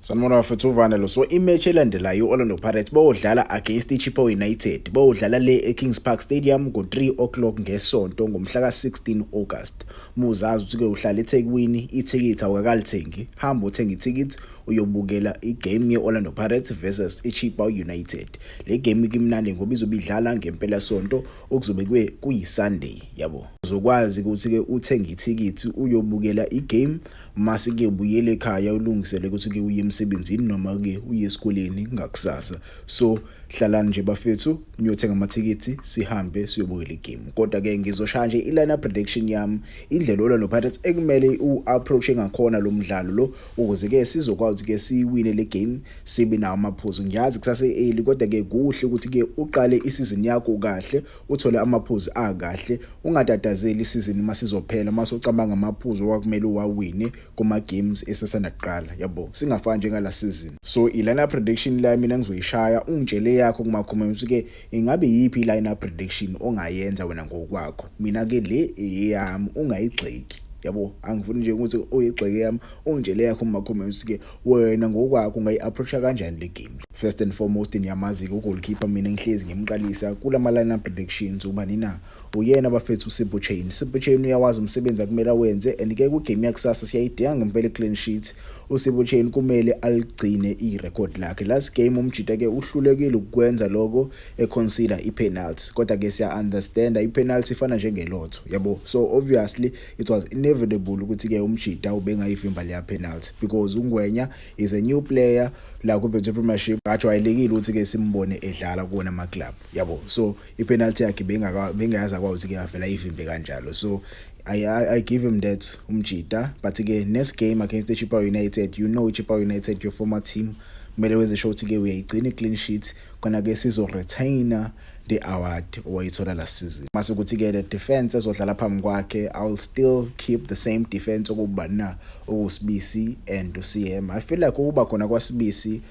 Sanibona bafethu uVanelo. So imatch elandelayo Orlando Pirates bayodlala against iChippa United. Bayodlala le eKings Park Stadium ngo3 o'clock ngesonto ngomhla ka16 August. Muzazi ukuthi ke uhlala eThekwini, ithikithi awukalithengi. Hamba uthenga ithikithi uyobukela igame yeOrlando Pirates versus iChippa United. Le game kimnandi ngoba izobidlala ngempela sonto okuzobe kuyiSunday, yabo. Uzokwazi ukuthi ke uthenga ithikithi uyobukela igame mase ke ubuyele ekhaya ulungisele ukuthi ke uye emsebenzini noma ke uye esikoleni ngakusasa. So hlalani nje bafethu niyothenga amathikithi sihambe siyobukela igame. Kodwa ke ngizoshaya nje ilineup prediction yami, indlela Orlando Pirates ekumele uapproach ngakhona lo mdlalo lo ukuze ke sizokwazi ke siwine le game sibe nawo amaphuzu. Ngiyazi kusase early kodwa ke kuhle ukuthi ke uqale isizini yakho kahle, uthole amaphuzu akahle, ungatatazeli isizini masizophela masocabanga amaphuzu okumele uwawine kuma games esasanda kuqala, yabo. Singafani njengala season. So ilineup prediction la mina ngizoyishaya, ungitshele yakho kuma comments ke ingabe yipi ilineup prediction ongayenza wena ngokwakho. Mina ke le eyami ungayigxeki, yabo. Angifuni nje ukuthi oyigxeke yami, ungitshele yakho kuma comments ke wena ngokwakho ungayiapproach kanjani le game. First and foremost niyamazi ke ugoalkeeper mina ngihlezi ngimqalisa kula lineup predictions ubani na uyena bafethu uSipho Chain. Sipho Chain uyawazi umsebenzi akumele wenze and ke ku game yakusasa siyayidinga ngempela clean sheet. uSipho Chain kumele aligcine irecord lakhe. Last game umjita ke uhlulekile ukwenza lokho econsider ipenalty, kodwa ke siya understand ipenalty ifana njengelotho, yabo. So obviously it was inevitable ukuthi ke umjita ubengayivimba le penalty because uNgwenya is a new player la ku Premiership. Ajwayelekile ukuthi ke simbone edlala kuona ama club, yabo. So ipenalty yakhe bengayaza kwazi ke avela ivimbe kanjalo. So I give him that umjita. But again, next game against the Chippa United, you know Chippa United your former team, kumele wenze sure ukuthi ke uyayigcina clean sheet kona ke sizo retainer the award owayithola last season. Mase ukuthi ke the defense ezodlala phambi kwakhe, I'll still keep the same defense okuba na uSibisi and uCM. I feel like ukuba khona kwaSibisi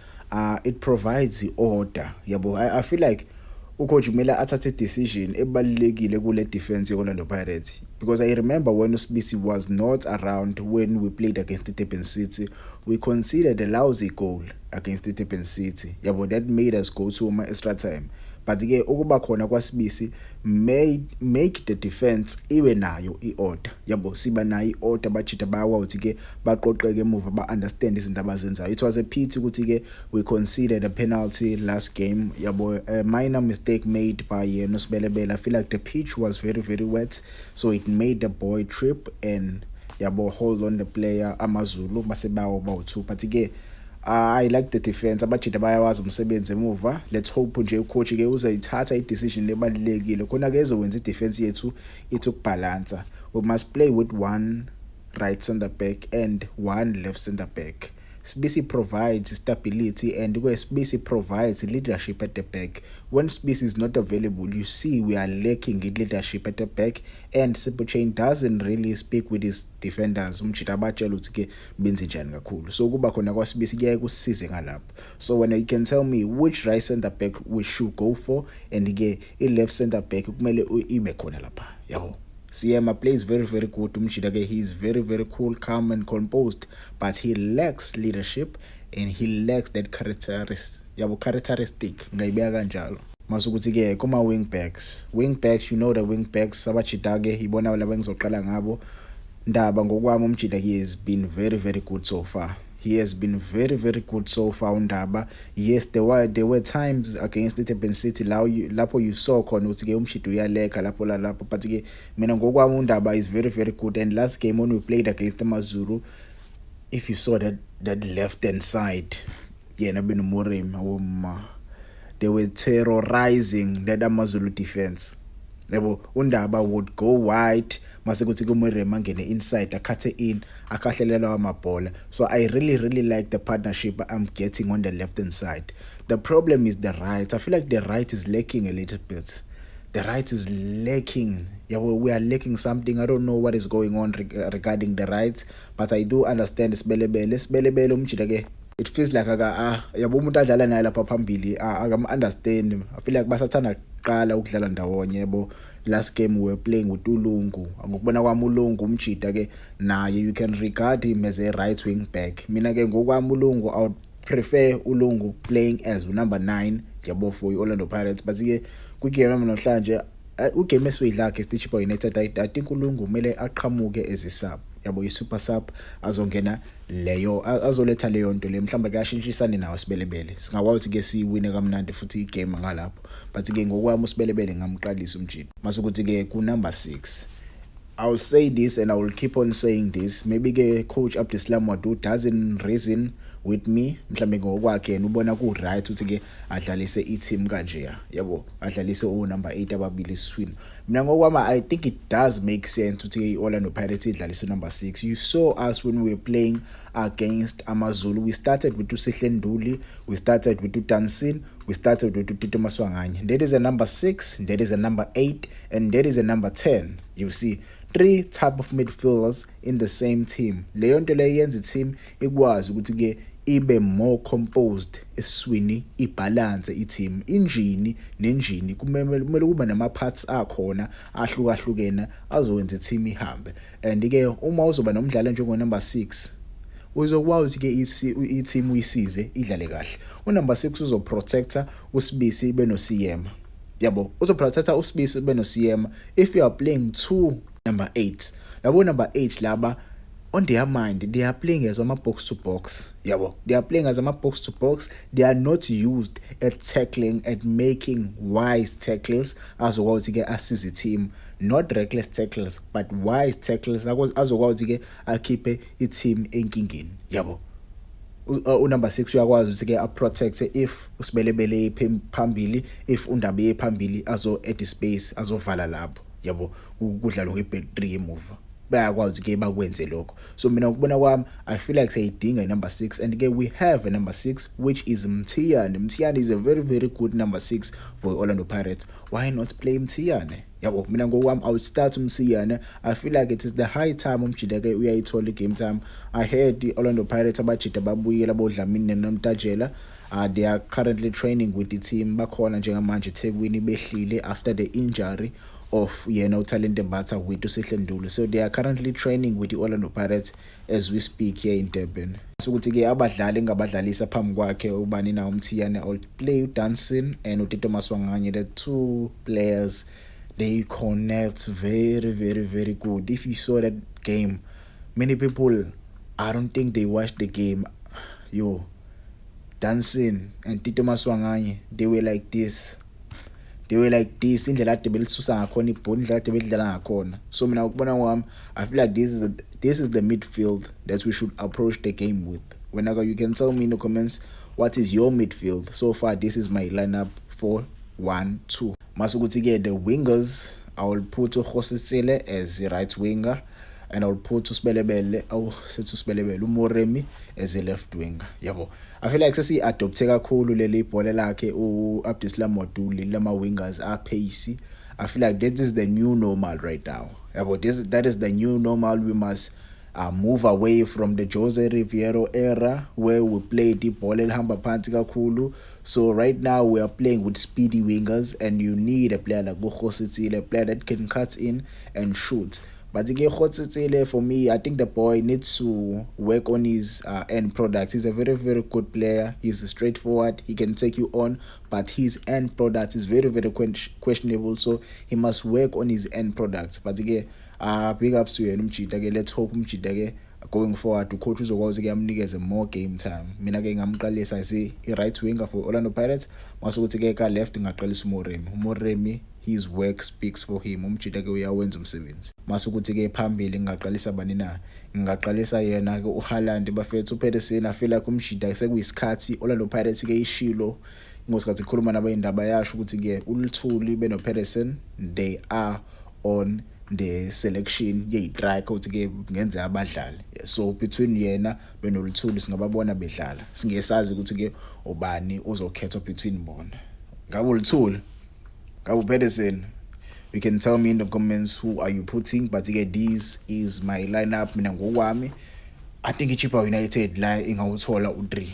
it provides the order, yabo. I feel like ucoach kumele athathe decision ebalekile kule defense yeOrlando Pirates, because I remember when uSibisi was not around when we played against the Durban City, we conceded a lousy goal against the Durban City, yabo. That made us go to my extra time. But ke ukuba khona kwaSibisi make the defense ibe nayo iorder, yabo. Siba nayo iorder, bajita bayawazi ke baqoqeke emuva ba understand izinto abazenzayo. It was a pity ukuthi ke we conceded a penalty last game, yabo. A minor mistake made by Nosibelebele. I feel like the pitch was very wet, so it made the boy trip and, yabo, hold on the player AmaZulu masebawo bawu2. But ke I like the defense, abajita bayawazi umsebenzi emuva. Let's hope nje ucoach ke uzayithatha idecision lebalekile khona ke ezokwenza idefense yethu balance. We must play with one right center back and one left center back. Sibisi provides stability and Sibisi provides leadership at the back. When Sibisi is not available, you see we are lacking in leadership at the back, and Sipho Chain doesn't really speak with his defenders. Umjita abatshela ukuthi ke benze njani kakhulu. So kuba khona kwaSibisi ke kusize ngalapho. So when you can tell me which right center back we should go for and ke left center back kumele ibe khona lapha, yabo. CM plays very good. Umjita ke he is very cool, calm and composed, but he lacks leadership and he lacks that characteristic ngayibeka kanjalo. Masukuthi ke kuma wing backs, you know the wing backs abajita ke ibona laba ngizoqala ngabo. Ndaba ngokwami umjita he has been very good so far. He has been very good so far, Ndaba. Yes, there were times against the Durban City lapho you saw khona ukuthi ke umshito uyaleka lapho, but ke mina ngokwami Ndaba is very good. And last game when we played against the AmaZulu, if you saw that left hand side, yena Morem, they were terrorizing that AmaZulu defense. Undaba would go wide mase kuthi kumurema ngene inside akhathe in akahlelela amabhola. So I really like the partnership I'm getting on the left hand side. The problem is the right. I feel like the right is lacking a little bit. The right is lacking. Yeah, we are lacking something. I don't know what is going on regarding the right, but I do understand Sibelebele umjita ke. It feels like yabo umuntu adlala naye lapha phambili akam understand. I feel like basathana yokuqala ukudlala ndawonye yebo. Last game we were playing with uLungu. Ngokubona kwami uLungu umjida ke naye you can regard him as a right wing back. Mina ke ngokwami uLungu I would prefer uLungu playing as number 9 yabo for Orlando Pirates, but ke kwigame namhlanje ugame esiyidla ke Stitchpo United I think uLungu kumele aqhamuke as a sub yabo, i-super sub azongena leyo azoletha leyo nto le mhlawumbe kuyashintshisana nawo Sibelebele. Singakwazi ke siwine kamnandi futhi igame ngalapho, but ke ngokwami uSibelebele ngamqalisa umjidi. Masukuthi ke ku number 6 I'll say this and I will keep on saying this. Maybe ke coach Abdislam Wadu doesn't reason with me mhlambe ngokwakhe yena ubona ku right ukuthi ke adlalise i-team kanje yabo, adlalise number 8 ababili swin. Mina ngokwami I think it does make sense ukuthi Orlando Pirates idlalise number 6. You saw us when we were playing against AmaZulu. We started with uSihle Nduli, we started with uDansin, we started with uTito Maswanganye. There is a number 6, there is a number 8, and there is a number 10. You see 3 type of midfielders in the same team. Leyo nto le yenza i-team ikwazi ukuthi ke ibe more composed eswini, ibalance i-team. Injini nenjini kumele kube nama parts akhona ahlukahlukene azowenza i-team ihambe. And ke uma uzoba nomdlalo njengo number 6 uzokwazi ke i-team uyisize idlale kahle. Number 6 uzoprotector uSibisi ibe no CM yabo, uzoprotector uSibisi ibe no CM if you are playing 2 number 8. Labo number 8 laba on their mind they are playing as a box to box yabo, they are playing as a box to box. They are not used at tackling, at making wise tackles azokwazi ke assist the team, not reckless tackles but wise tackles azokwazi ke akhiphe i-team enkingeni yabo. Number 6 uyakwazi ukuthi ke a-protect if uSibelebele phambili, if uNdabe phambili azo at space azovala lapho yabo, kudlala kwe-back 3 emuva bayakwazi ke bakwenze lokho. So mina ukubona kwami I feel like sayidinga number 6, and ke we have a number 6 which is Mthiyane. Mthiyane is a very good number 6 for Orlando Pirates. Why not play Mthiyane yabo? Mina ngokwami I would start Mthiyane. I feel like it is the high time umjida ke uyayithola game time. I heard the Orlando Pirates abajida babuyela boDlamini noMtajela. They are currently training with the team bakhona njengamanje eThekwini behlile after the injury of uTalente Mbatha with uSihle Nduli. So they are currently training with the Orlando Pirates as we speak here in Durban. So ukuthi ke abadlali engabadlalisa phambi kwakhe ubani na uMthiyane, I will play uDansin and uTito Maswanganye. The 2 players they connect very good. If you saw that game, many people I don't think they watched the game. Dansin and Tito Maswanganye, they were like this indlela ade belisusa ngakhona ibhola, indlela ade bedlala ngakhona. So mina ukubona kwami I feel like this is the midfield that we should approach the game with. Whenever you can tell me in the comments what is your midfield. So far this is my lineup 4-1-2. Masukuthi ke the wingers I will put uKhositsile as the right winger, and I will put uSibelebele uMoremi as a left winger yabo. I feel like sesi adopte kakhulu leli bhola lakhe uAbdislam Waduli lama wingers are pacey. I feel like that is the new normal right now yabo. That is the new normal. We must move away from the Jose Riviero era where we played the ball elihamba phansi kakhulu. So right now we are playing with speedy wingers, and you need a player like Khositsile, a player that can cut in and shoot. But Khositsile, for me, I think the boy needs to work on his end product. He's a very good player. He's straightforward. He can take you on, but his end product is very questionable. So he must work on his end products. But big ups to yena umjida ke. Let's hope umjida ke going forward coach uzokwazi ke amnikeze more game time. Mina ke ngamqalisa I right winger for Orlando Pirates. Masukuthi ke ka left ngaqalisa uMoremi. His work speaks for him. Umjida ke uyawenza umsebenzi. Masukuthi ke phambili ngaqalisa bani na? Ngaqalisa yena ke uHaaland bafethu uPedersen. I feel like umjida sekuyisikhathi Orlando Pirates ke ishilo ngosikhathi khuluma nabayindaba yasho ukuthi ke uLuthuli benoPedersen they are on the selection ye-strike ukuthi ke ngenze abadlali. So between yena benoluthuli singababona bedlala, singesazi ukuthi ke ubani ozokhethwa between bona. Ngabe uLuthuli, ngabe uPedersen? You can tell me in the comments who are you putting, but again this is my lineup mina ngokwami. I think iChippa United la ingawuthola u3.